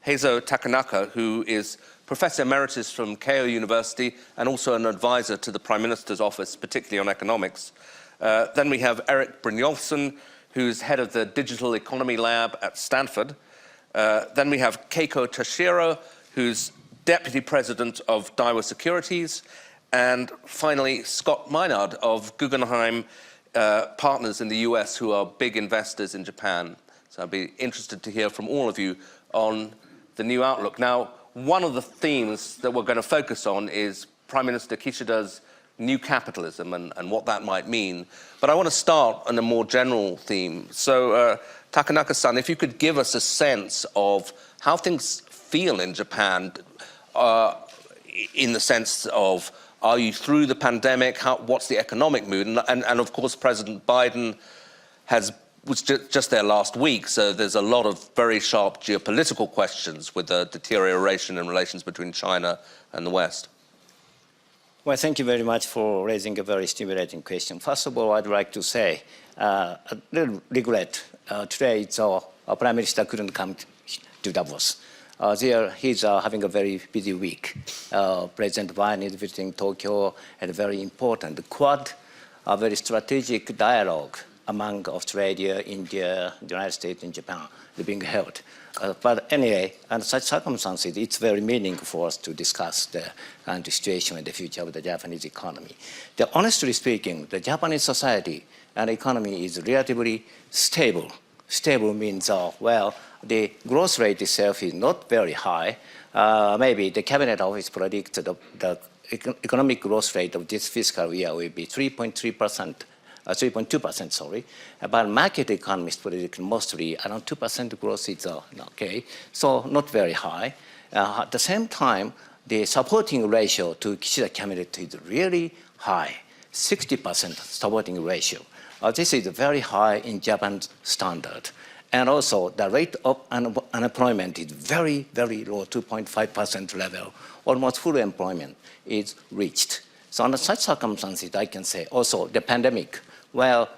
Heizo Takanaka, who is Professor Emeritus from Keio University and also an advisor to the Prime Minister's office, particularly on economics. Then we have Erik Brynjolfsson, who's head of the Digital Economy Lab at Stanford. Then we have Keiko Toshiro, who's Deputy President of Daiwa Securities. And finally, Scott Meinard of Guggenheim Partners in the US, who are big investors in Japan. So I'd be interested to hear from all of you on the new outlook. Now, one of the themes that we're going to focus on is Prime Minister Kishida's new capitalism and what that might mean. But I want to start on a more general theme. So, Takanaka-san, if you could give us a sense of how things feel in Japan, in the sense of, are you through the pandemic? What's the economic mood? And of course, President Biden was just there last week, so there's a lot of very sharp geopolitical questions with the deterioration in relations between China and the West. Well, thank you very much for raising a very stimulating question. First of all, I'd like to say a little regret. Today, Prime Minister couldn't come to Davos. There, he's having a very busy week. President Biden is visiting Tokyo, and a very important Quad, a very strategic dialogue among Australia, India, the United States, and Japan being held. But anyway, under such circumstances, it's very meaningful for us to discuss the current situation and the future of the Japanese economy. Honestly speaking, the Japanese society and economy is relatively stable. Stable means, well, the growth rate itself is not very high. Maybe the Cabinet Office predicts the economic growth rate of this fiscal year will be 3.2%, sorry. But market economists predict mostly around 2% growth is okay, so not very high. At the same time, the supporting ratio to Kishida cabinet is really high, 60% supporting ratio. This is very high in Japan's standard. And also, the rate of unemployment is very, very low, 2.5% level. Almost full employment is reached. So under such circumstances, I can say also the pandemic, well,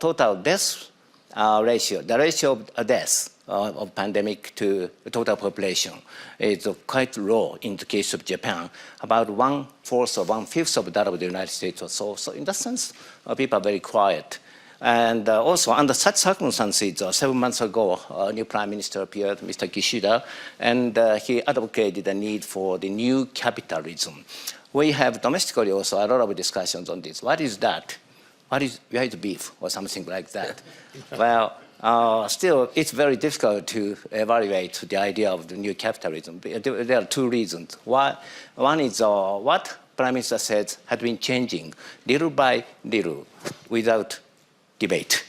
total death ratio, the ratio of deaths of pandemic to the total population is quite low in the case of Japan, about 1/4 or 1/5 of that of the United States or so. So in that sense, people are very quiet. And also under such circumstances, 7 months ago, a new prime minister appeared, Mr. Kishida, and he advocated the need for the new capitalism. We have domestically also a lot of discussions on this. What is that? Where is beef or something like that? Well, still, it's very difficult to evaluate the idea of the new capitalism. There are two reasons. One is what Prime Minister said had been changing little by little without debate.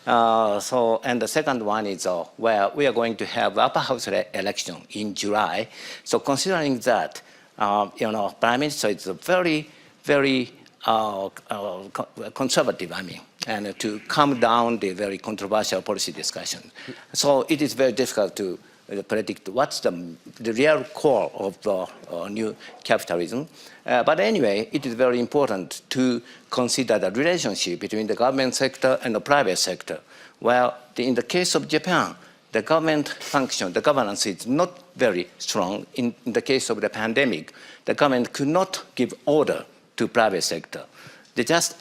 And the second one is where we are going to have upper house election in July. So considering that, Prime Minister is a very, very conservative, and to calm down the very controversial policy discussion. So it is very difficult to predict what's the real core of the new capitalism. But anyway, it is very important to consider the relationship between the government sector and the private sector. Well, in the case of Japan, the government function, the governance is not very strong. In the case of the pandemic, the government could not give order to private sector. They just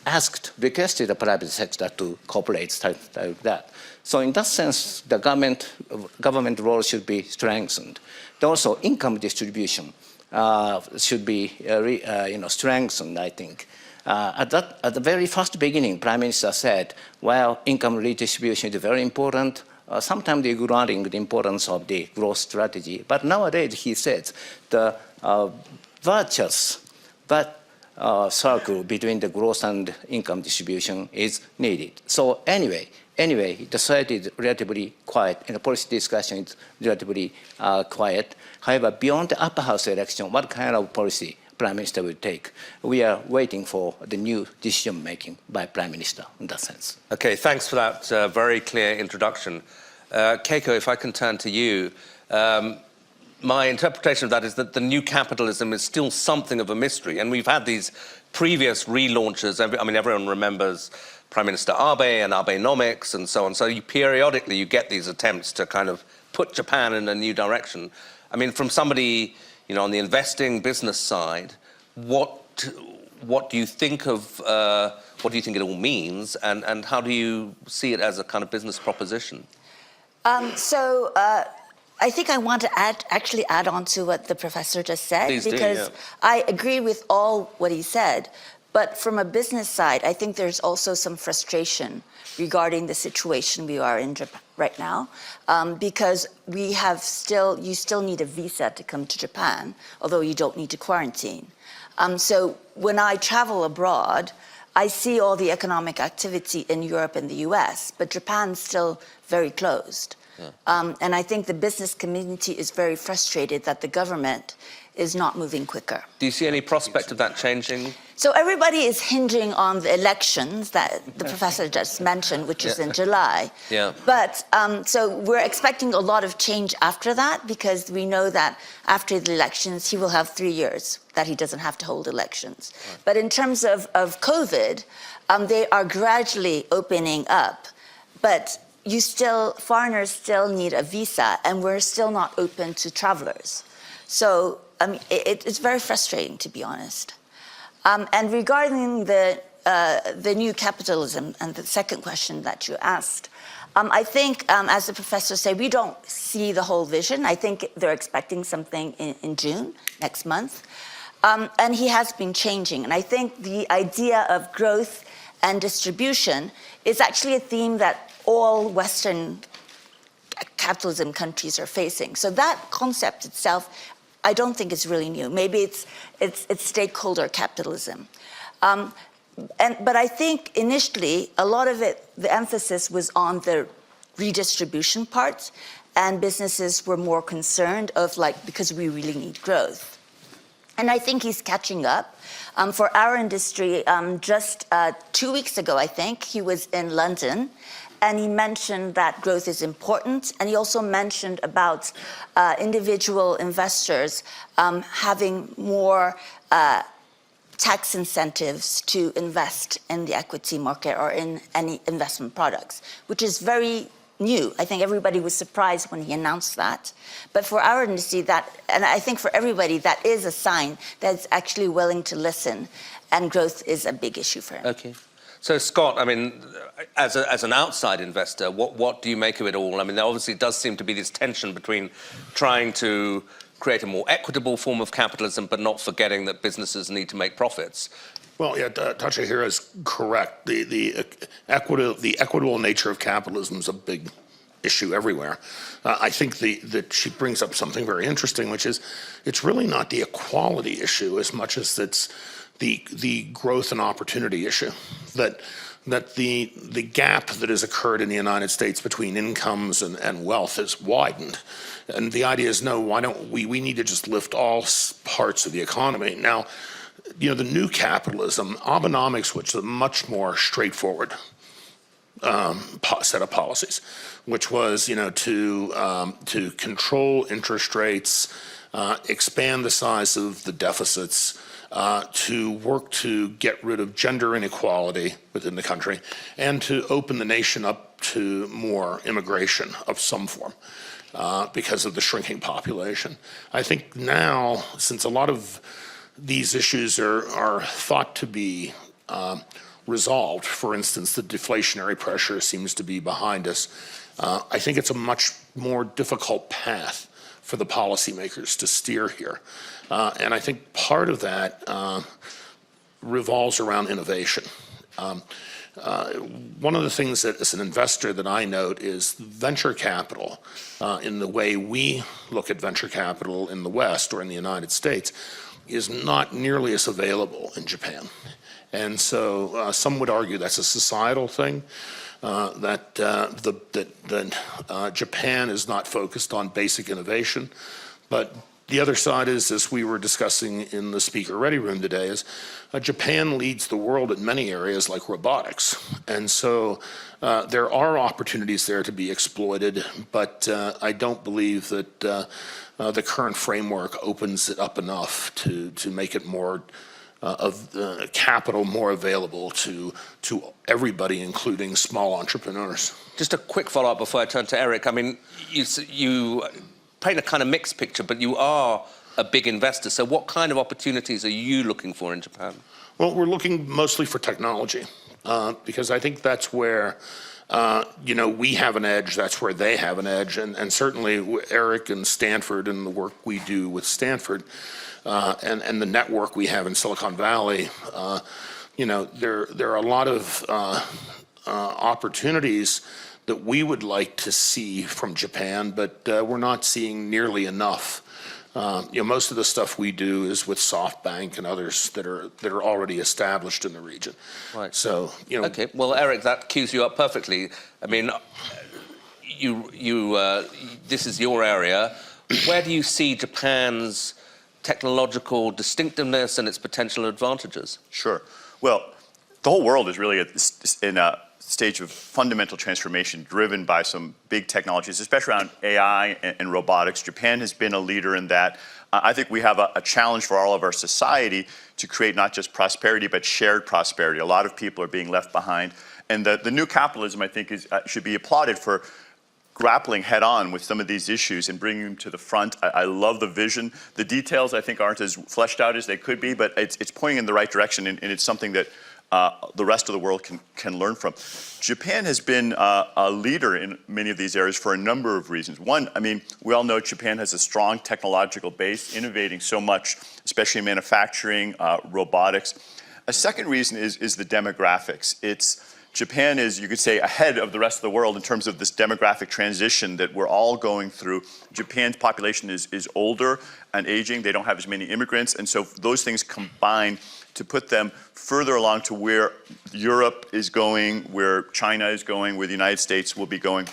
requested the private sector to cooperate, like that. So in that sense, the government role should be strengthened. Also, income distribution should be strengthened, I think. At the very first beginning, Prime Minister said, well, income redistribution is very important, sometimes ignoring the importance of the growth strategy. But nowadays, he says, the virtuous circle between the growth and income distribution is needed. So anyway, the society is relatively quiet, and the policy discussion is relatively quiet. However, beyond the upper house election, what kind of policy Prime Minister will take? We are waiting for the new decision-making by Prime Minister in that sense. Okay, thanks for that very clear introduction. Keiko, if I can turn to you. My interpretation of that is that the new capitalism is still something of a mystery. And we've had these previous relaunches. Everyone remembers Prime Minister Abe and Abenomics and so on. So periodically you get these attempts to kind of put Japan in a new direction. I mean, from somebody, on the investing business side, what do you think of, what do you think it all means, and how do you see it as a kind of business proposition? I think I want to actually add on to what the professor just said. Please because do, yeah. I agree with all what he said, but from a business side, I think there's also some frustration regarding the situation we are in Japan right now, because you still need a visa to come to Japan, although you don't need to quarantine. So when I travel abroad, I see all the economic activity in Europe and the US, but Japan's still very closed. Yeah. And I think the business community is very frustrated that the government is not moving quicker. Do you see any prospect of that changing? So everybody is hinging on the elections that the professor just mentioned, which is in July. Yeah. But so we're expecting a lot of change after that, because we know that after the elections, he will have 3 years that he doesn't have to hold elections. Right. But in terms of COVID, they are gradually opening up, but foreigners still need a visa, and we're still not open to travelers. So it's very frustrating, to be honest. And regarding the new capitalism and the second question that you asked, I think, as the professor said, we don't see the whole vision. I think they're expecting something in June, next month. And he has been changing. And I think the idea of growth and distribution is actually a theme that all Western capitalism countries are facing. So that concept itself, I don't think it's really new. Maybe it's stakeholder capitalism. But I think initially, a lot of it, the emphasis was on the redistribution part, and businesses were more concerned because we really need growth. And I think he's catching up. For our industry, just 2 weeks ago, I think, he was in London, and he mentioned that growth is important, and he also mentioned about individual investors having more tax incentives to invest in the equity market or in any investment products, which is very new. I think everybody was surprised when he announced that. But for our industry, and I think for everybody, that is a sign that it's actually willing to listen, and growth is a big issue for him. Okay. So, Scott, I mean, as an outside investor, what do you make of it all? I mean, there obviously does seem to be this tension between trying to create a more equitable form of capitalism, but not forgetting that businesses need to make profits. Well, yeah, Tasha here is correct. The equitable nature of capitalism is a big issue everywhere. I think that she brings up something very interesting, which is it's really not the equality issue as much as it's the growth and opportunity issue. That the gap that has occurred in the United States between incomes and wealth has widened. And the idea is, no, why don't we need to just lift all parts of the economy. Now, the new capitalism, Abenomics, which is a much more straightforward set of policies, which was, to control interest rates, expand the size of the deficits, to work to get rid of gender inequality within the country, and to open the nation up to more immigration of some form because of the shrinking population. I think now, since a lot of these issues are thought to be resolved, for instance, the deflationary pressure seems to be behind us, I think it's a much more difficult path for the policymakers to steer here. And I think part of that revolves around innovation. One of the things that, as an investor, that I note is venture capital, in the way we look at venture capital in the West or in the United States, is not nearly as available in Japan. And so some would argue that's a societal thing, that Japan is not focused on basic innovation. But the other side is, as we were discussing in the speaker ready room today, is Japan leads the world in many areas like robotics. And so there are opportunities there to be exploited, but I don't believe that the current framework opens it up enough to make it more capital more available to everybody, including small entrepreneurs. Just a quick follow-up before I turn to Eric. I mean, you paint a kind of mixed picture, but you are a big investor. So what kind of opportunities are you looking for in Japan? Well, we're looking mostly for technology, because I think that's where we have an edge, that's where they have an edge, and certainly Eric and Stanford and the work we do with Stanford and the network we have in Silicon Valley, there are a lot of opportunities that we would like to see from Japan, but we're not seeing nearly enough. Most of the stuff we do is with SoftBank and others that are already established in the region. Right. So, Okay. Well, Eric, that cues you up perfectly. I mean, this is your area. Where do you see Japan's technological distinctiveness and its potential advantages? Sure. Well, the whole world is really in a stage of fundamental transformation driven by some big technologies, especially around AI and robotics. Japan has been a leader in that. I think we have a challenge for all of our society to create not just prosperity, but shared prosperity. A lot of people are being left behind. And the new capitalism, I think, should be applauded for grappling head on with some of these issues and bringing them to the front. I love the vision. The details, I think, aren't as fleshed out as they could be, but it's pointing in the right direction, and it's something that the rest of the world can learn from. Japan has been a leader in many of these areas for a number of reasons. One, I mean, we all know Japan has a strong technological base, innovating so much, especially in manufacturing, robotics. A second reason is the demographics. Japan is, you could say, ahead of the rest of the world in terms of this demographic transition that we're all going through. Japan's population is older and aging. They don't have as many immigrants. And so those things combine to put them further along to where Europe is going, where China is going, where the United States will be going.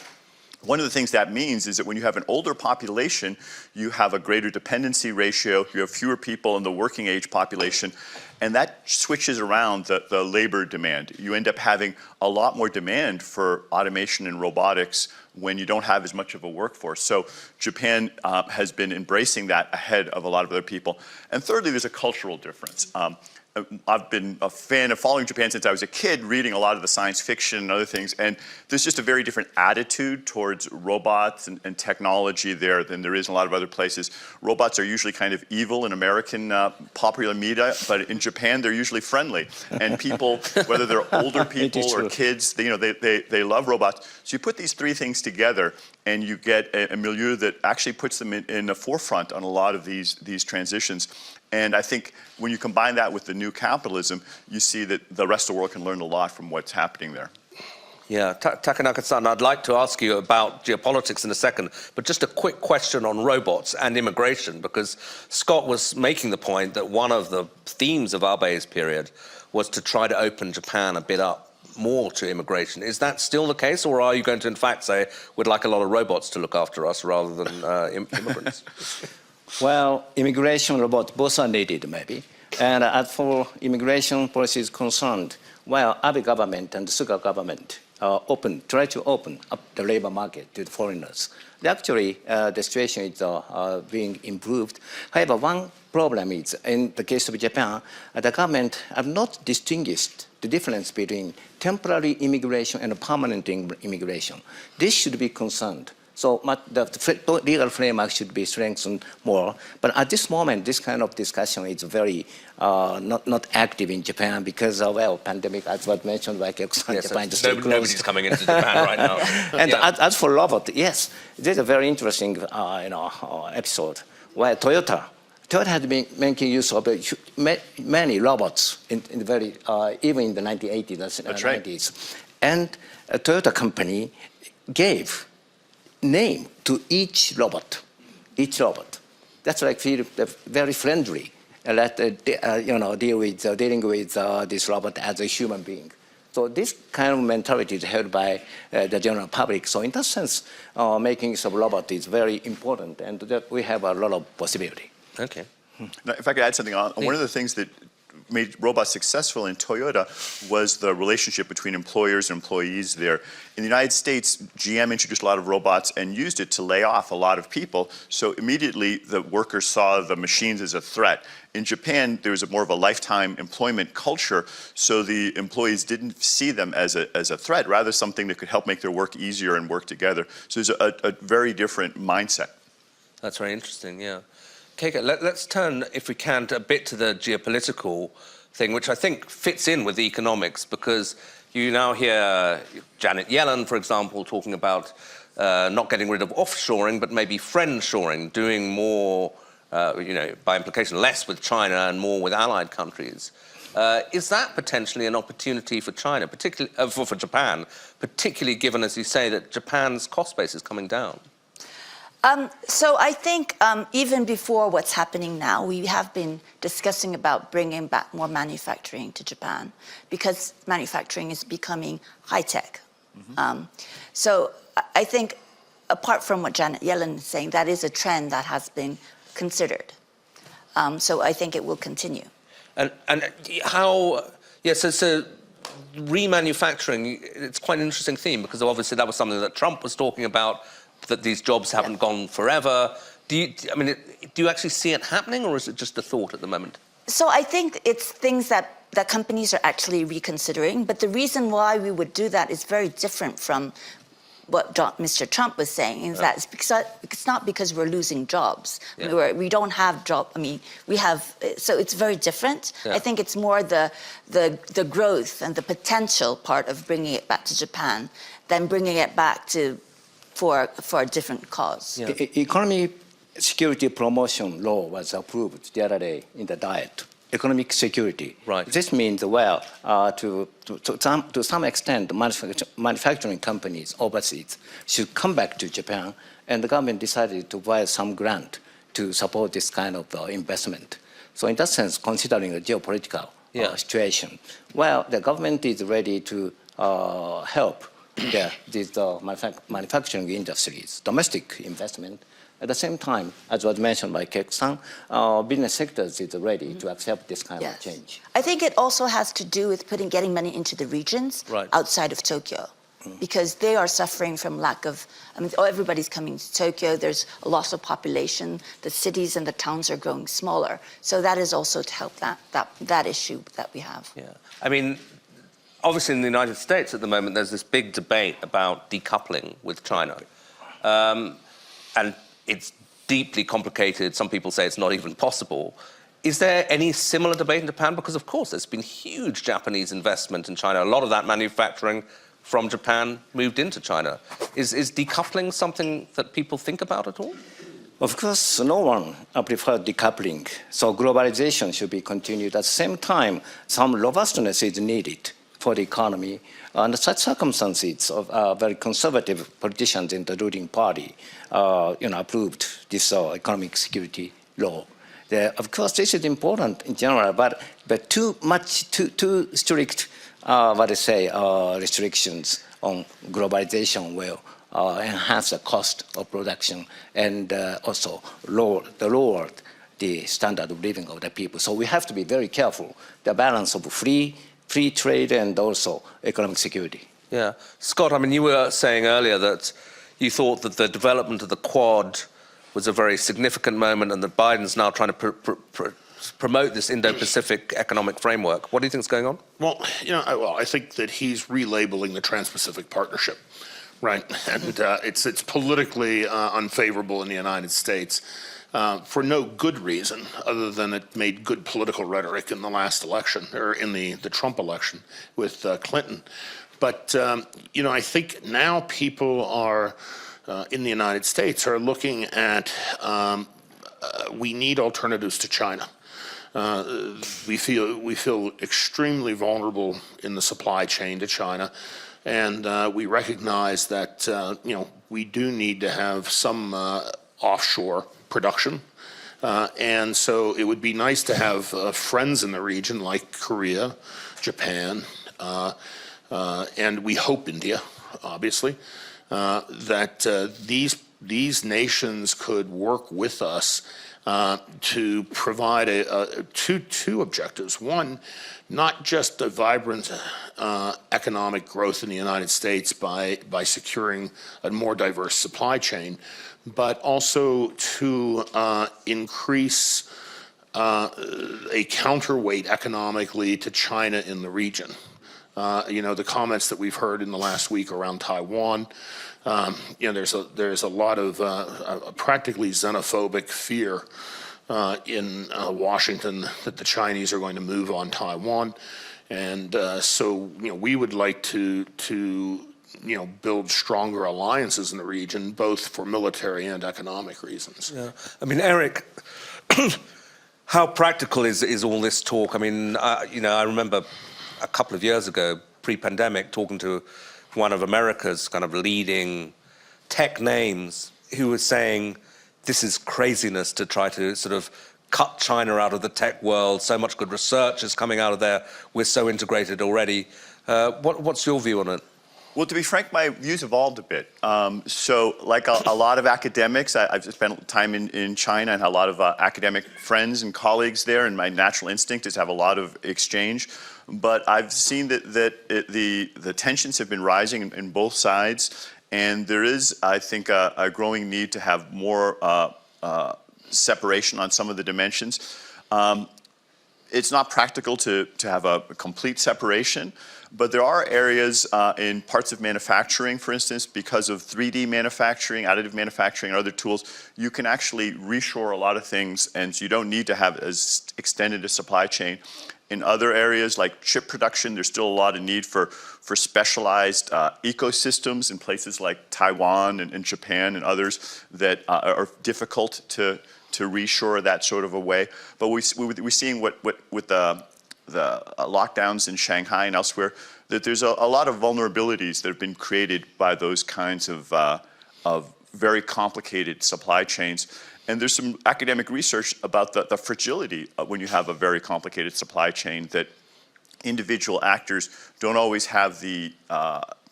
One of the things that means is that when you have an older population, you have a greater dependency ratio, you have fewer people in the working age population, and that switches around the labor demand. You end up having a lot more demand for automation and robotics when you don't have as much of a workforce. So Japan has been embracing that ahead of a lot of other people. And thirdly, there's a cultural difference. I've been a fan of following Japan since I was a kid, reading a lot of the science fiction and other things, and there's just a very different attitude towards robots and technology there than there is in a lot of other places. Robots are usually kind of evil in American popular media, but in Japan they're usually friendly, and people, whether they're older people or kids, they love robots. So you put these three things together, and you get a milieu that actually puts them in the forefront on a lot of these transitions. And I think when you combine that with the new capitalism, you see that the rest of the world can learn a lot from what's happening there. Yeah, Takanaka-san, I'd like to ask you about geopolitics in a second, but just a quick question on robots and immigration, because Scott was making the point that one of the themes of Abe's period was to try to open Japan a bit up more to immigration. Is that still the case, or are you going to in fact say we'd like a lot of robots to look after us rather than immigrants? Well, immigration, robots, both are needed, maybe. And as for immigration policy is concerned, while Abe government and the Suga government try to open up the labor market to the foreigners, actually the situation is being improved. However, one problem is, in the case of Japan, the government have not distinguished the difference between temporary immigration and permanent immigration. This should be concerned. So the legal framework should be strengthened more. But at this moment, this kind of discussion is very not active in Japan because, pandemic, as was mentioned by Keiko-san, yes, Japan is nobody's coming into Japan right now. And as for robot, yes, there's a very interesting episode where Toyota has been making use of many robots in the very, even in the 1980s and 90s. And a Toyota company gave name to each robot. That's like feel very friendly. Dealing with this robot as a human being. So this kind of mentality is held by the general public. So in that sense, making use of robot is very important, and that we have a lot of possibility. Okay. Now, if I could add something on, one of the things that made robots successful in Toyota was the relationship between employers and employees there. In the United States, GM introduced a lot of robots and used it to lay off a lot of people. So immediately the workers saw the machines as a threat. In Japan, there was more of a lifetime employment culture, so the employees didn't see them as a threat, rather something that could help make their work easier and work together. So there's a very different mindset. That's very interesting, yeah. Keiko, let's turn, if we can, a bit to the geopolitical thing, which I think fits in with the economics, because you now hear Janet Yellen, for example, talking about not getting rid of offshoring, but maybe friendshoring, doing more, by implication, less with China and more with allied countries. Is that potentially an opportunity for China, particularly for Japan, particularly given, as you say, that Japan's cost base is coming down? So I think even before what's happening now, we have been discussing about bringing back more manufacturing to Japan because manufacturing is becoming high-tech. So I think apart from what Janet Yellen is saying, that is a trend that has been considered. So I think it will continue. And how, so remanufacturing, it's quite an interesting theme because obviously that was something that Trump was talking about, that these jobs haven't gone forever. Do you actually see it happening, or is it just a thought at the moment? So I think it's things that companies are actually reconsidering, but the reason why we would do that is very different from what Mr. Trump was saying, is that it's not because we're losing jobs. Yeah. We don't have jobs. We have, so it's very different. Yeah. I think it's more the growth and the potential part of bringing it back to Japan than bringing it back for a different cause. Yeah. Economic security promotion law was approved the other day in the Diet. Economic security. Right. This means, to some extent, manufacturing companies overseas should come back to Japan, and the government decided to provide some grant to support this kind of investment. So in that sense, considering the geopolitical situation, the government is ready to help these manufacturing industries, domestic investment. At the same time, as was mentioned by Keiko-san, business sectors is ready to accept this kind of change. I think it also has to do with getting money into the regions outside of Tokyo, because they are suffering from lack of, everybody's coming to Tokyo, there's a loss of population, the cities and the towns are growing smaller. So that is also to help that issue that we have. Yeah, obviously in the United States at the moment, there's this big debate about decoupling with China. And it's deeply complicated. Some people say it's not even possible. Is there any similar debate in Japan? Because, of course, there's been huge Japanese investment in China. A lot of that manufacturing from Japan moved into China. Is decoupling something that people think about at all? Of course, no one prefers decoupling. So globalization should be continued. At the same time, some robustness is needed for the economy. Under such circumstances, very conservative politicians in the ruling party, approved this economic security law. Of course, this is important in general, but too strict, restrictions on globalization will enhance the cost of production and also lower the standard of living of the people. So we have to be very careful, the balance of free trade and also economic security. Yeah. Scott, you were saying earlier that you thought that the development of the Quad was a very significant moment and that Biden's now trying to promote this Indo-Pacific economic framework. What do you think is going on? Well, I think that he's relabeling the Trans-Pacific Partnership, right? And it's politically unfavorable in the United States. For no good reason other than it made good political rhetoric in the last election, or in the Trump election with Clinton. But, I think now people are, in the United States, are looking at, we need alternatives to China. We feel extremely vulnerable in the supply chain to China. And we recognize that, we do need to have some offshore production. And so it would be nice to have friends in the region like Korea, Japan, and we hope India, obviously, that these these nations could work with us to provide two objectives. One, not just a vibrant economic growth in the United States by securing a more diverse supply chain, but also to increase a counterweight economically to China in the region. The comments that we've heard in the last week around Taiwan, there's a lot of practically xenophobic fear in Washington that the Chinese are going to move on Taiwan, and so we would like to build stronger alliances in the region, both for military and economic reasons. Yeah, I mean, Eric, how practical is all this talk? I mean, I remember a couple of years ago, pre-pandemic, talking to one of America's kind of leading tech names who was saying this is craziness to try to sort of cut China out of the tech world. So much good research is coming out of there. We're so integrated already. What's your view on it? Well, to be frank, my views evolved a bit. So like a lot of academics, I've spent time in China and had a lot of academic friends and colleagues there, and my natural instinct is to have a lot of exchange. But I've seen that the tensions have been rising in both sides, and there is, I think, a growing need to have more separation on some of the dimensions. It's not practical to have a complete separation, but there are areas in parts of manufacturing, for instance, because of 3D manufacturing, additive manufacturing, and other tools, you can actually reshore a lot of things, and so you don't need to have as extended a supply chain. In other areas like chip production, there's still a lot of need for specialized ecosystems in places like Taiwan and Japan and others that are difficult to reshore that sort of a way. But we're seeing with the lockdowns in Shanghai and elsewhere, that there's a lot of vulnerabilities that have been created by those kinds of very complicated supply chains. And there's some academic research about the fragility when you have a very complicated supply chain, that individual actors don't always have the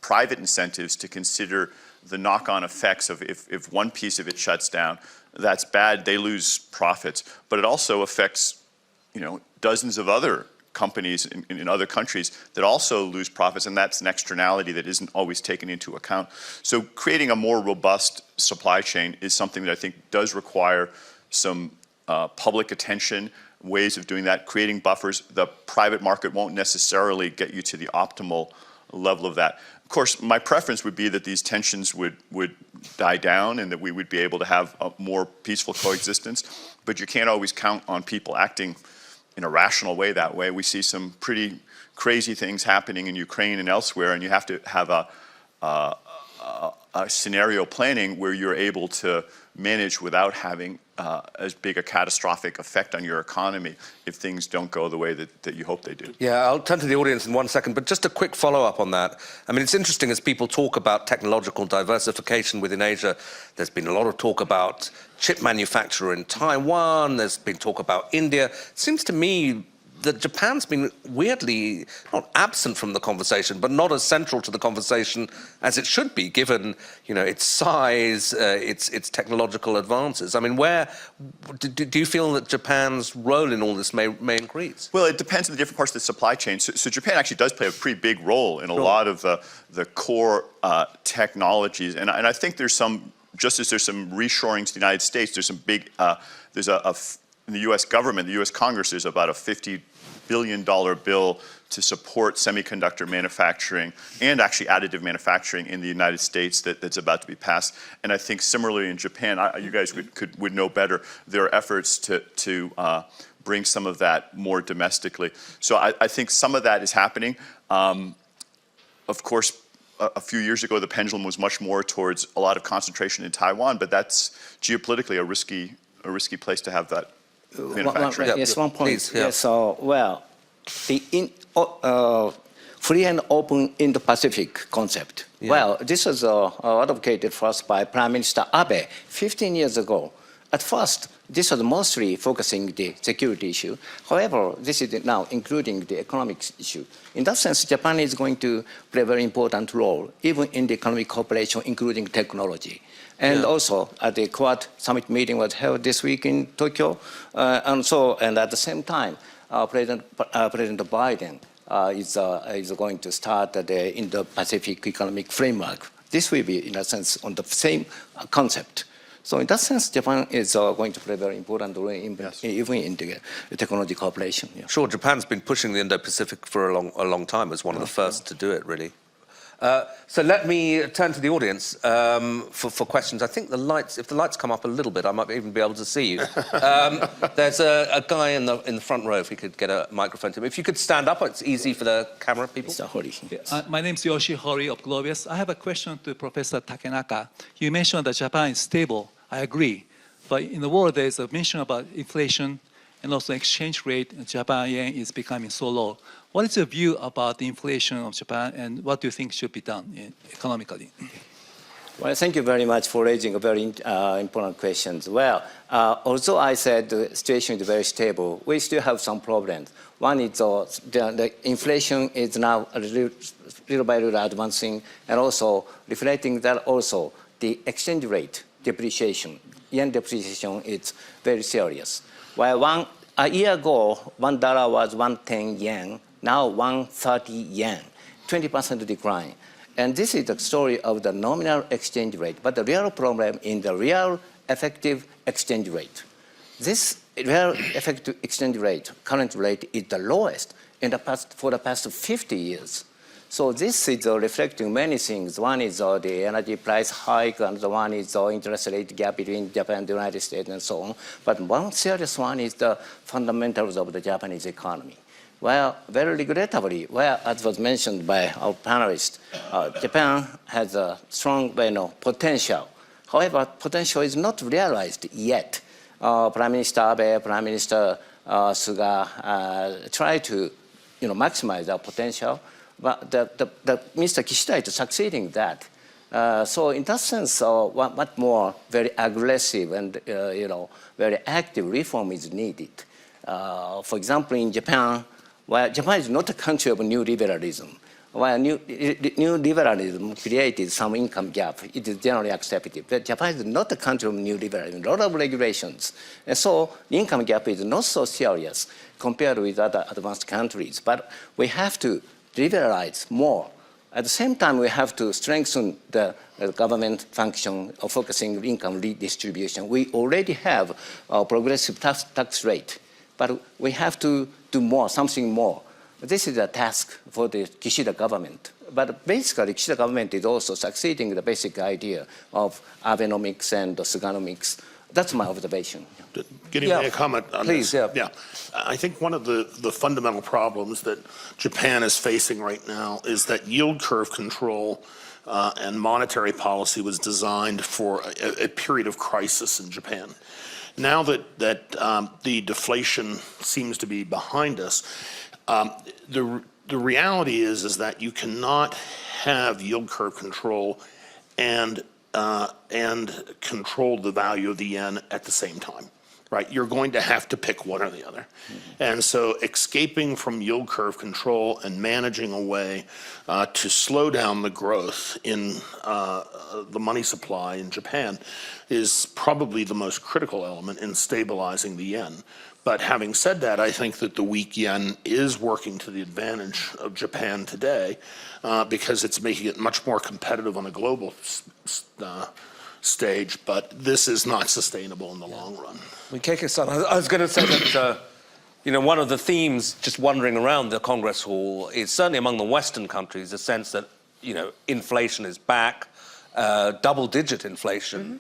private incentives to consider the knock-on effects of if one piece of it shuts down, that's bad, they lose profits. But it also affects, dozens of other companies in other countries that also lose profits, and that's an externality that isn't always taken into account. So creating a more robust supply chain is something that I think does require some public attention, ways of doing that, creating buffers. The private market won't necessarily get you to the optimal level of that. Of course, my preference would be that these tensions would die down and that we would be able to have a more peaceful coexistence, but you can't always count on people acting in a rational way that way. We see some pretty crazy things happening in Ukraine and elsewhere, and you have to have a scenario planning where you're able to manage without having as big a catastrophic effect on your economy if things don't go the way that you hope they do. Yeah, I'll turn to the audience in 1 second, but just a quick follow-up on that. I mean, it's interesting as people talk about technological diversification within Asia. There's been a lot of talk about chip manufacturer in Taiwan. There's been talk about India. It seems to me that Japan's been weirdly not absent from the conversation, but not as central to the conversation as it should be, given its size, its technological advances. I mean, where do you feel that Japan's role in all this may increase? Well, it depends on the different parts of the supply chain. So Japan actually does play a pretty big role in a lot of the core technologies, and I think there's some. Just as there's some reshoring to the United States, there's some big. In the U.S. government, the U.S. Congress, there's about a $50 billion bill to support semiconductor manufacturing and actually additive manufacturing in the United States that's about to be passed. And I think similarly in Japan, you guys would know better, there are efforts to bring some of that more domestically. So I think some of that is happening. Of course, a few years ago, the pendulum was much more towards a lot of concentration in Taiwan, but that's geopolitically a risky place to have that. Yes, one point. Please, yeah. Yes, the free and open Indo-Pacific concept. Yeah. Well, this was advocated first by Prime Minister Abe 15 years ago. At first, this was mostly focusing the security issue. However, this is now including the economic issue. In that sense, Japan is going to play a very important role, even in the economic cooperation, including technology. And also, the Quad Summit meeting was held this week in Tokyo. And at the same time, President Biden is going to start the Indo-Pacific Economic Framework. This will be, in a sense, on the same concept. So in that sense, Japan is going to play a very important role even in the technology cooperation. Yeah. Sure, Japan's been pushing the Indo-Pacific for a long time as one of the first to do it, really. So let me turn to the audience for questions. I think if the lights come up a little bit, I might even be able to see you. There's a guy in the front row, if we could get a microphone to him. If you could stand up, it's easy for the camera people. Mr. Hori. My name is Yoshi Hori of Globius. I have a question to Professor Takenaka. You mentioned that Japan is stable. I agree. But in the world, there's a mention about inflation and also exchange rate. Japan yen is becoming so low. What is your view about the inflation of Japan, and what do you think should be done economically? Well, thank you very much for raising a very important question. Well, although I said the situation is very stable, we still have some problems. One is the inflation is now little by little advancing, and also reflecting that also the exchange rate depreciation, yen depreciation is very serious. While a year ago, $1 was 110 yen, now 130 yen, 20% decline. And this is the story of the nominal exchange rate, but the real problem in the real effective exchange rate. This real effective exchange rate, current rate, is the lowest for the past 50 years. So this is reflecting many things. One is the energy price hike, and the one is the interest rate gap between Japan and the United States and so on. But one serious one is the fundamentals of the Japanese economy. Well, very regrettably, as was mentioned by our panelists, Japan has a strong potential. However, potential is not realized yet. Prime Minister Abe, Prime Minister Suga try to maximize our potential. But Mr. Kishida is succeeding that. So in that sense, much more very aggressive and very active reform is needed. For example, in Japan, while Japan is not a country of new liberalism, while new liberalism created some income gap, it is generally accepted. But Japan is not a country of new liberalism, a lot of regulations. And so the income gap is not so serious compared with other advanced countries. But we have to liberalize more. At the same time, we have to strengthen the government function of focusing income redistribution. We already have a progressive tax rate, but we have to do more, something more. This is a task for the Kishida government. But basically, Kishida government is also succeeding the basic idea of Abenomics and Suganomics. That's my observation. Getting me a comment on Please, this. Yeah. I think one of the fundamental problems that Japan is facing right now is that yield curve control and monetary policy was designed for a period of crisis in Japan. Now that the deflation seems to be behind us, the reality is that you cannot have yield curve control and control the value of the yen at the same time, right? You're going to have to pick one or the other. And so escaping from yield curve control and managing a way to slow down the growth in the money supply in Japan is probably the most critical element in stabilizing the yen. But having said that, I think that the weak yen is working to the advantage of Japan today because it's making it much more competitive on a global stage, but this is not sustainable in the long run. I was going to say that one of the themes just wandering around the Congress Hall is certainly among the Western countries a sense that inflation is back, double-digit inflation. Mm-hmm.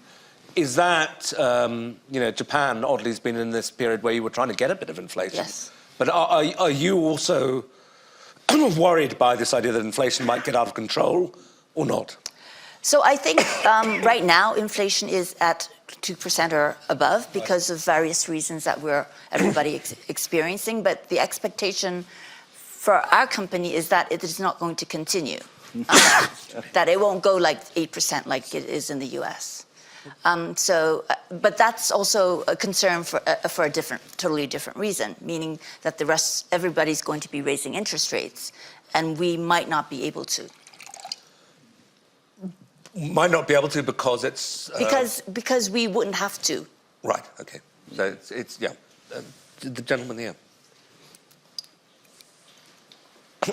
Is that, Japan oddly has been in this period where you were trying to get a bit of inflation. Yes. But are you also worried by this idea that inflation might get out of control or not? So I think right now inflation is at 2% or above because of various reasons that everybody experiencing. But the expectation for our company is that it is not going to continue, that it won't go like 8% like it is in the U.S. But that's also a concern for a totally different reason, meaning that everybody's going to be raising interest rates, and we might not be able to. Might not be able to because it's... Because we wouldn't have to. Right, okay. So it's yeah. The gentleman here. Hi,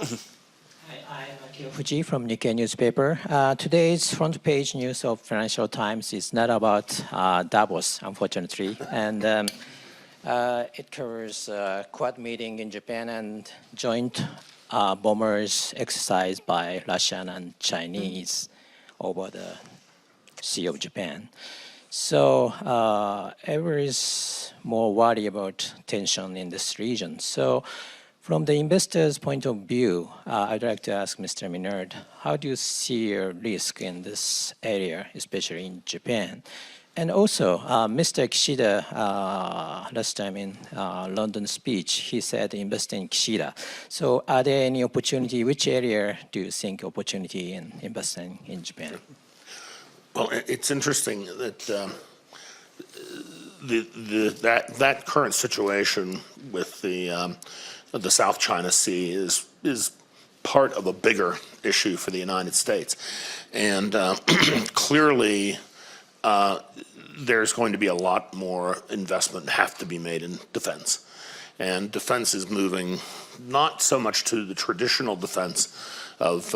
I'm Akio Fuji from Nikkei newspaper. Today's front page news of Financial Times is not about Davos, unfortunately, and it covers Quad meeting in Japan and joint bombers exercise by Russian and Chinese over the Sea of Japan. So everyone is more worried about tension in this region. So from the investor's point of view, I'd like to ask Mr. Minard, how do you see a risk in this area, especially in Japan? And also, Mr. Kishida, last time in London speech, he said invest in Kishida. So are there any opportunity, which area do you think opportunity in investing in Japan? Well, it's interesting that that current situation with the South China Sea is part of a bigger issue for the United States, and clearly there's going to be a lot more investment have to be made in defense, and defense is moving not so much to the traditional defense of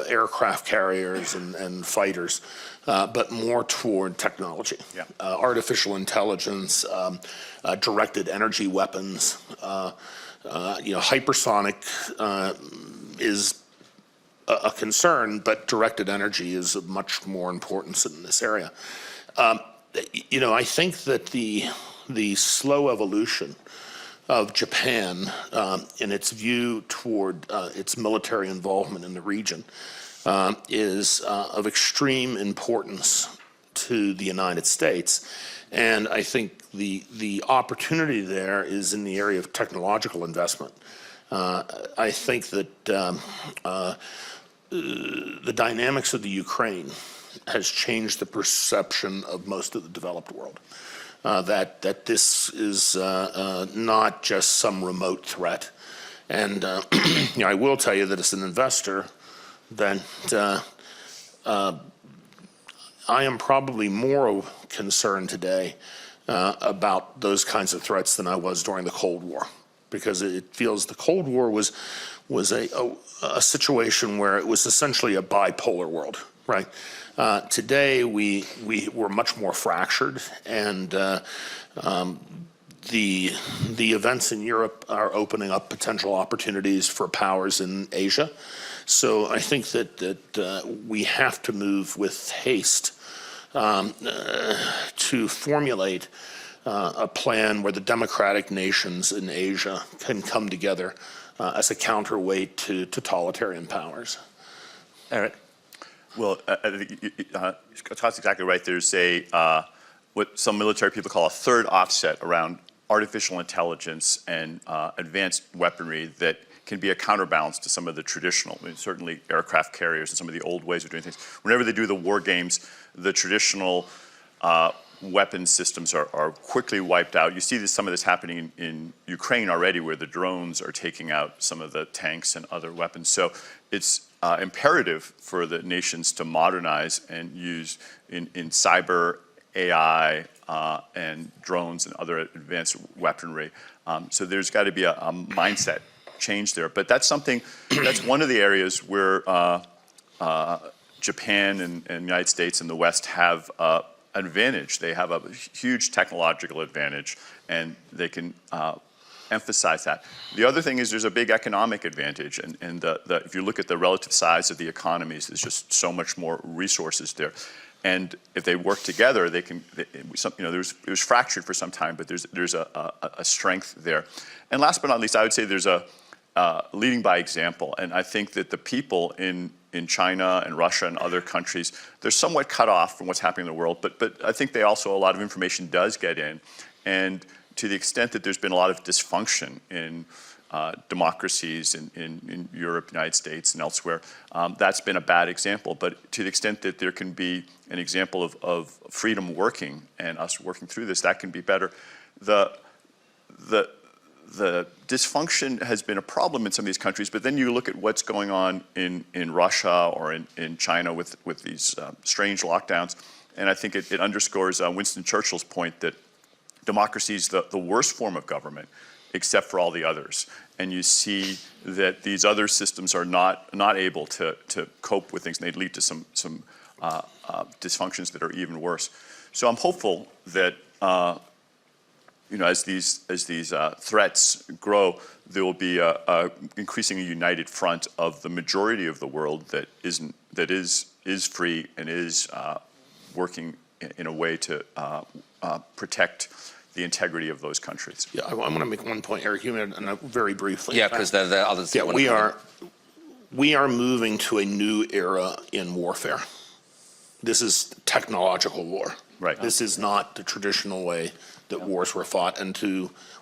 aircraft carriers and fighters, but more toward technology, artificial intelligence, directed energy weapons. Hypersonic is a concern, but directed energy is of much more importance in this area. I think that the slow evolution of Japan in its view toward its military involvement in the region is of extreme importance to the United States. And I think the opportunity there is in the area of technological investment. I think that the dynamics of the Ukraine has changed the perception of most of the developed world. That this is not just some remote threat. And I will tell you that as an investor, that I am probably more concerned today about those kinds of threats than I was during the Cold War, because it feels the Cold War was a situation where it was essentially a bipolar world, right? Today we were much more fractured, and the events in Europe are opening up potential opportunities for powers in Asia. So I think that we have to move with haste to formulate a plan where the democratic nations in Asia can come together as a counterweight to totalitarian powers. Eric? Well, Scott's exactly right. There's what some military people call a third offset around artificial intelligence and advanced weaponry that can be a counterbalance to some of the traditional, certainly aircraft carriers and some of the old ways of doing things. Whenever they do the war games, the traditional weapon systems are quickly wiped out. You see some of this happening in Ukraine already, where the drones are taking out some of the tanks and other weapons. So it's imperative for the nations to modernize and use in cyber, AI, and drones and other advanced weaponry. So there's got to be a mindset change there. But that's something, that's one of the areas where Japan and the United States and the West have an advantage. They have a huge technological advantage, and they can emphasize that. The other thing is there's a big economic advantage, and if you look at the relative size of the economies, there's just so much more resources there. And if they work together, they can. It was fractured for some time, but there's a strength there. And last but not least, I would say there's a leading by example. And I think that the people in China and Russia and other countries, they're somewhat cut off from what's happening in the world. But I think a lot of information does get in, and to the extent that there's been a lot of dysfunction in democracies in Europe, United States, and elsewhere, that's been a bad example. But to the extent that there can be an example of freedom working and us working through this, that can be better. The the dysfunction has been a problem in some of these countries, but then you look at what's going on in Russia or in China with these strange lockdowns, and I think it underscores Winston Churchill's point that democracy is the worst form of government, except for all the others. And you see that these other systems are not able to cope with things, and they lead to some dysfunctions that are even worse. So I'm hopeful that as these threats grow, there will be a increasingly united front of the majority of the world that is free and is working in a way to protect the integrity of those countries. Yeah, I want to make one point, Eric, very briefly. Yeah, because there are others. Yeah, we are moving to a new era in warfare. This is technological war. Right. This is not the traditional way that wars were fought, and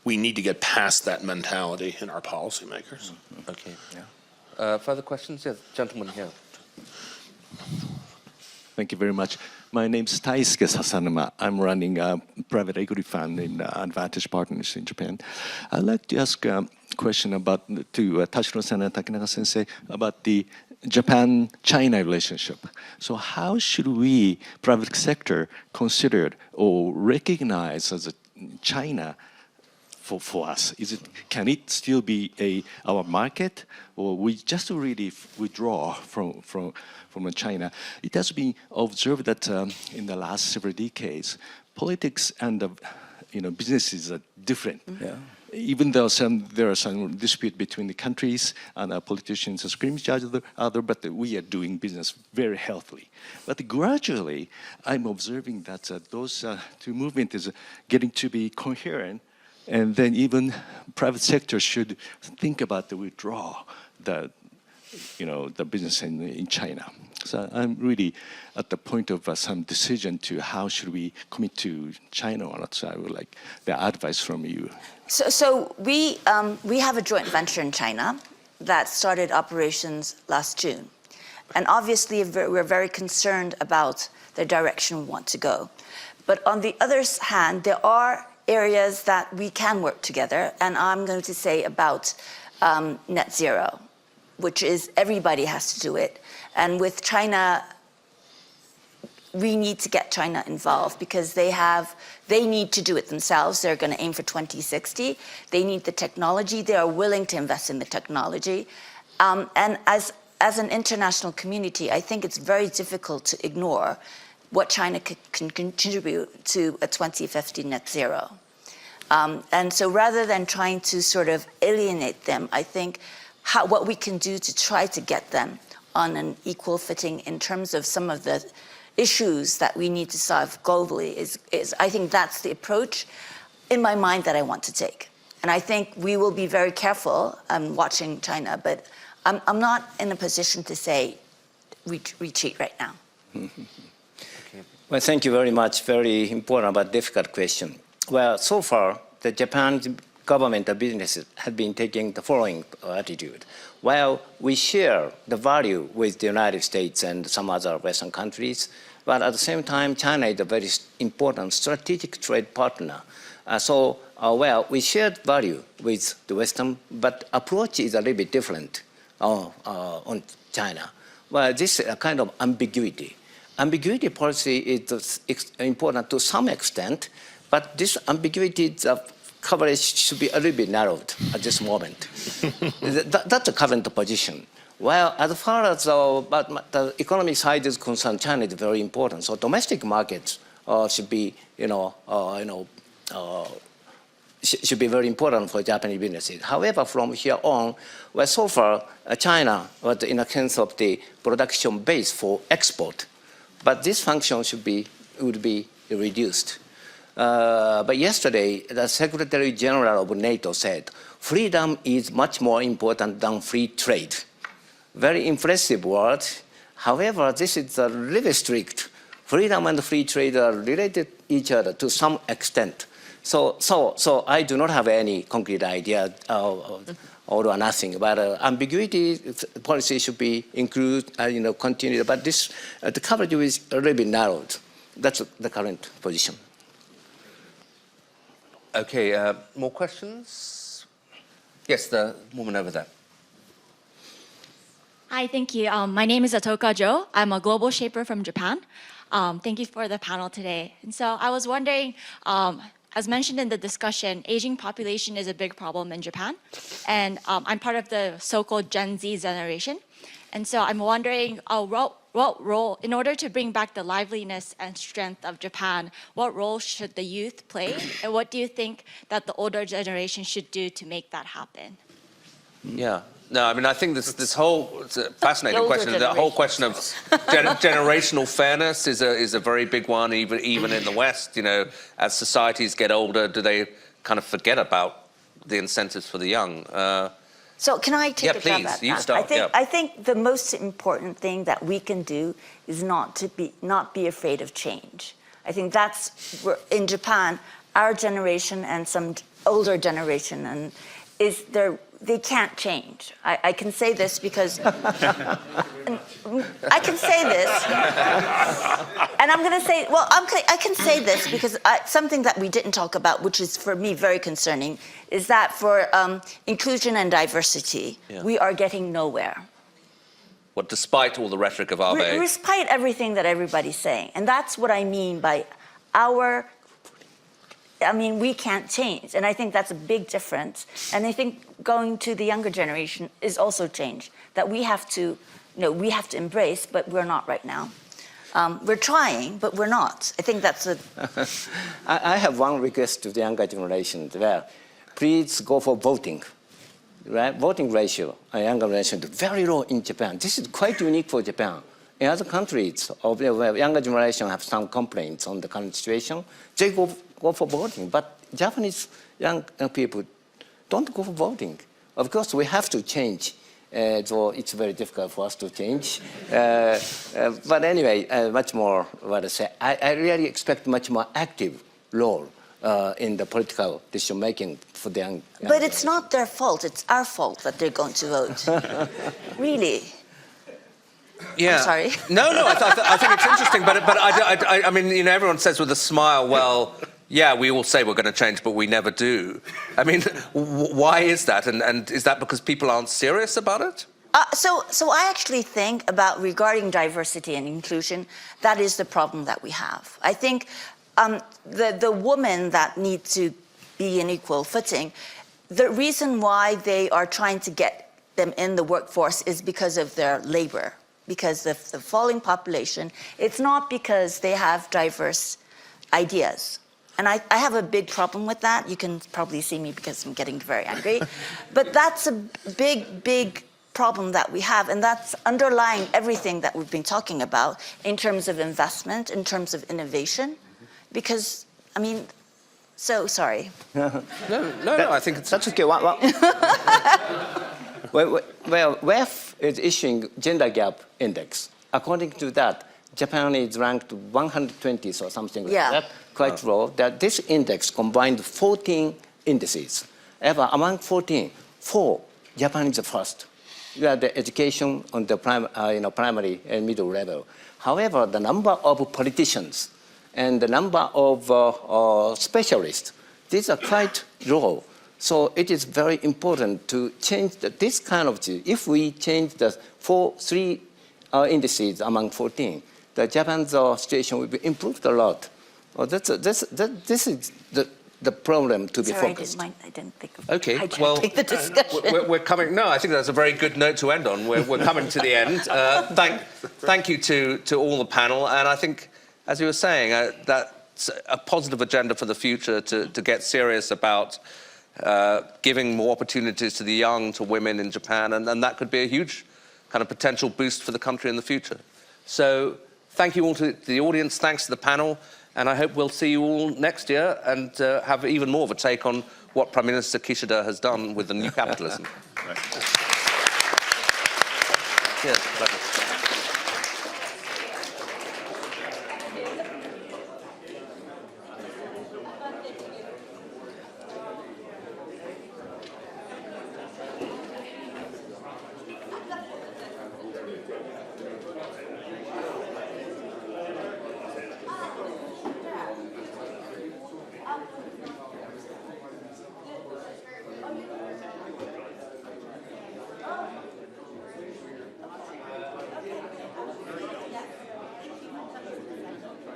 we need to get past that mentality in our policymakers. Okay. Yeah. Further questions? Yes, gentleman here. Thank you very much. My name is Taisuke Sasanuma. I'm running a private equity fund in Advantage Partners in Japan. I'd like to ask a question to Tashiro-san and Takenaka-sensei about the Japan-China relationship. So how should we, private sector, consider or recognize as a China for us? Can it still be our market, or we just really withdraw from China? It has been observed that in the last several decades, politics and businesses are different. Yeah. Even though there are some dispute between the countries and politicians scream each other, but we are doing business very healthily. But gradually, I'm observing that those two movements is getting to be coherent, and then even private sector should think about the withdraw the business in China. So I'm really at the point of some decision to how should we commit to China or not. So I would like the advice from you. So we have a joint venture in China that started operations last June. And obviously we're very concerned about the direction we want to go. But on the other hand, there are areas that we can work together. And I'm going to say about net zero, which is everybody has to do it. And with China, we need to get China involved because they need to do it themselves. They're going to aim for 2060. They need the technology. They are willing to invest in the technology. And as an international community, I think it's very difficult to ignore what China can contribute to a 2050 net zero. And so rather than trying to sort of alienate them, I think what we can do to try to get them on an equal footing in terms of some of the issues that we need to solve globally is I think that's the approach in my mind that I want to take. And I think we will be very careful watching China, but I'm not in a position to say retreat right now. Okay. Well, thank you very much. Very important but difficult question. Well, so far, the Japan government and businesses have been taking the following attitude. While we share the value with the United States and some other Western countries, but at the same time, China is a very important strategic trade partner. Well, we share value with the Western, but approach is a little bit different on China. Well, this is a kind of ambiguity. Ambiguity policy is important to some extent, but this ambiguity coverage should be a little bit narrowed at this moment. That's the current position. Well, as far as the economic side is concerned, China is very important. So domestic markets should be, should be very important for Japanese businesses. However, from here on, well, so far, China was in a sense of the production base for export, but this function would be reduced. But yesterday, the Secretary General of NATO said, freedom is much more important than free trade. Very impressive word. However, this is really strict. Freedom and free trade are related to each other to some extent. So I do not have any concrete idea or nothing. But ambiguity policy should be included, continued. But this, the coverage is a little bit narrowed. That's the current position. Okay, more questions? Yes, the woman over there. Hi, thank you. My name is Atoka Jo. I'm a global shaper from Japan. Thank you for the panel today. And so I was wondering, as mentioned in the discussion, aging population is a big problem in Japan. And I'm part of the so-called Gen Z generation. And so I'm wondering what role, in order to bring back the liveliness and strength of Japan, what role should the youth play? And what do you think that the older generation should do to make that happen? Yeah. No, I mean, I think this whole, it's a fascinating older question. The whole question of generational fairness is a very big one, even in the West. You know, as societies get older, do they kind of forget about the incentives for the young? So can I take a please, grab at you that? start, I think the most important thing that we can do is not be afraid of change. I think that's where, in Japan, our generation and some older generation they can't change. I can say this because I can say this, and I'm going to say, well, I can say this because something that we didn't talk about, which is for me very concerning, is that for inclusion and diversity, we are getting nowhere. Well, despite all the rhetoric of Abe. Despite everything that everybody's saying, and that's what I mean by we can't change, and I think that's a big difference. And I think going to the younger generation is also change that we have to embrace, but we're not right now. We're trying, but we're not. I think that's I have one request to the younger generation. Please go for voting. Right? Voting ratio, younger generation, very low in Japan. This is quite unique for Japan. In other countries, where younger generation have some complaints on the current situation, they go for voting. But Japanese young people don't go for voting. Of course, we have to change, though it's very difficult for us to change. But anyway, much more what I say. I really expect much more active role in the political decision making for the young. But it's not their fault. It's our fault that they're going to vote. Really. Yeah. I'm sorry. No, I think it's interesting, but I mean, you know, everyone says with a smile, well, yeah, we all say we're going to change, but we never do. I mean, why is that? And is that because people aren't serious about it? So I actually think about regarding diversity and inclusion, that is the problem that we have. I think the women that need to be in equal footing, the reason why they are trying to get them in the workforce is because of their labor, because of the falling population. It's not because they have diverse ideas. And I have a big problem with that. You can probably see me because I'm getting very angry. But that's a big problem that we have, and that's underlying everything that we've been talking about in terms of investment, in terms of innovation. Because, I mean, so sorry. No, I think it's... That's okay. Well, WEF is issuing gender gap index. According to that, Japan is ranked 120th or something like that, quite low. That this index combined 14 indices. Among 14, 4, Japan is the first. You have the education on the primary and middle level. However, the number of politicians and the number of specialists, these are quite low. So it is very important to change this kind of, if we change the 3 indices among 14, the Japan's situation will be improved a lot. This is the problem to be focused. I didn't think of the discussion. We're coming. No, I think that's a very good note to end on. We're coming to the end. Thank you to all the panel, and I think, as you were saying, that's a positive agenda for the future to get serious about giving more opportunities to the young, to women in Japan, and that could be a huge kind of potential boost for the country in the future. So thank you all to the audience, thanks to the panel, and I hope we'll see you all next year and have even more of a take on what Prime Minister Kishida has done with the new capitalism.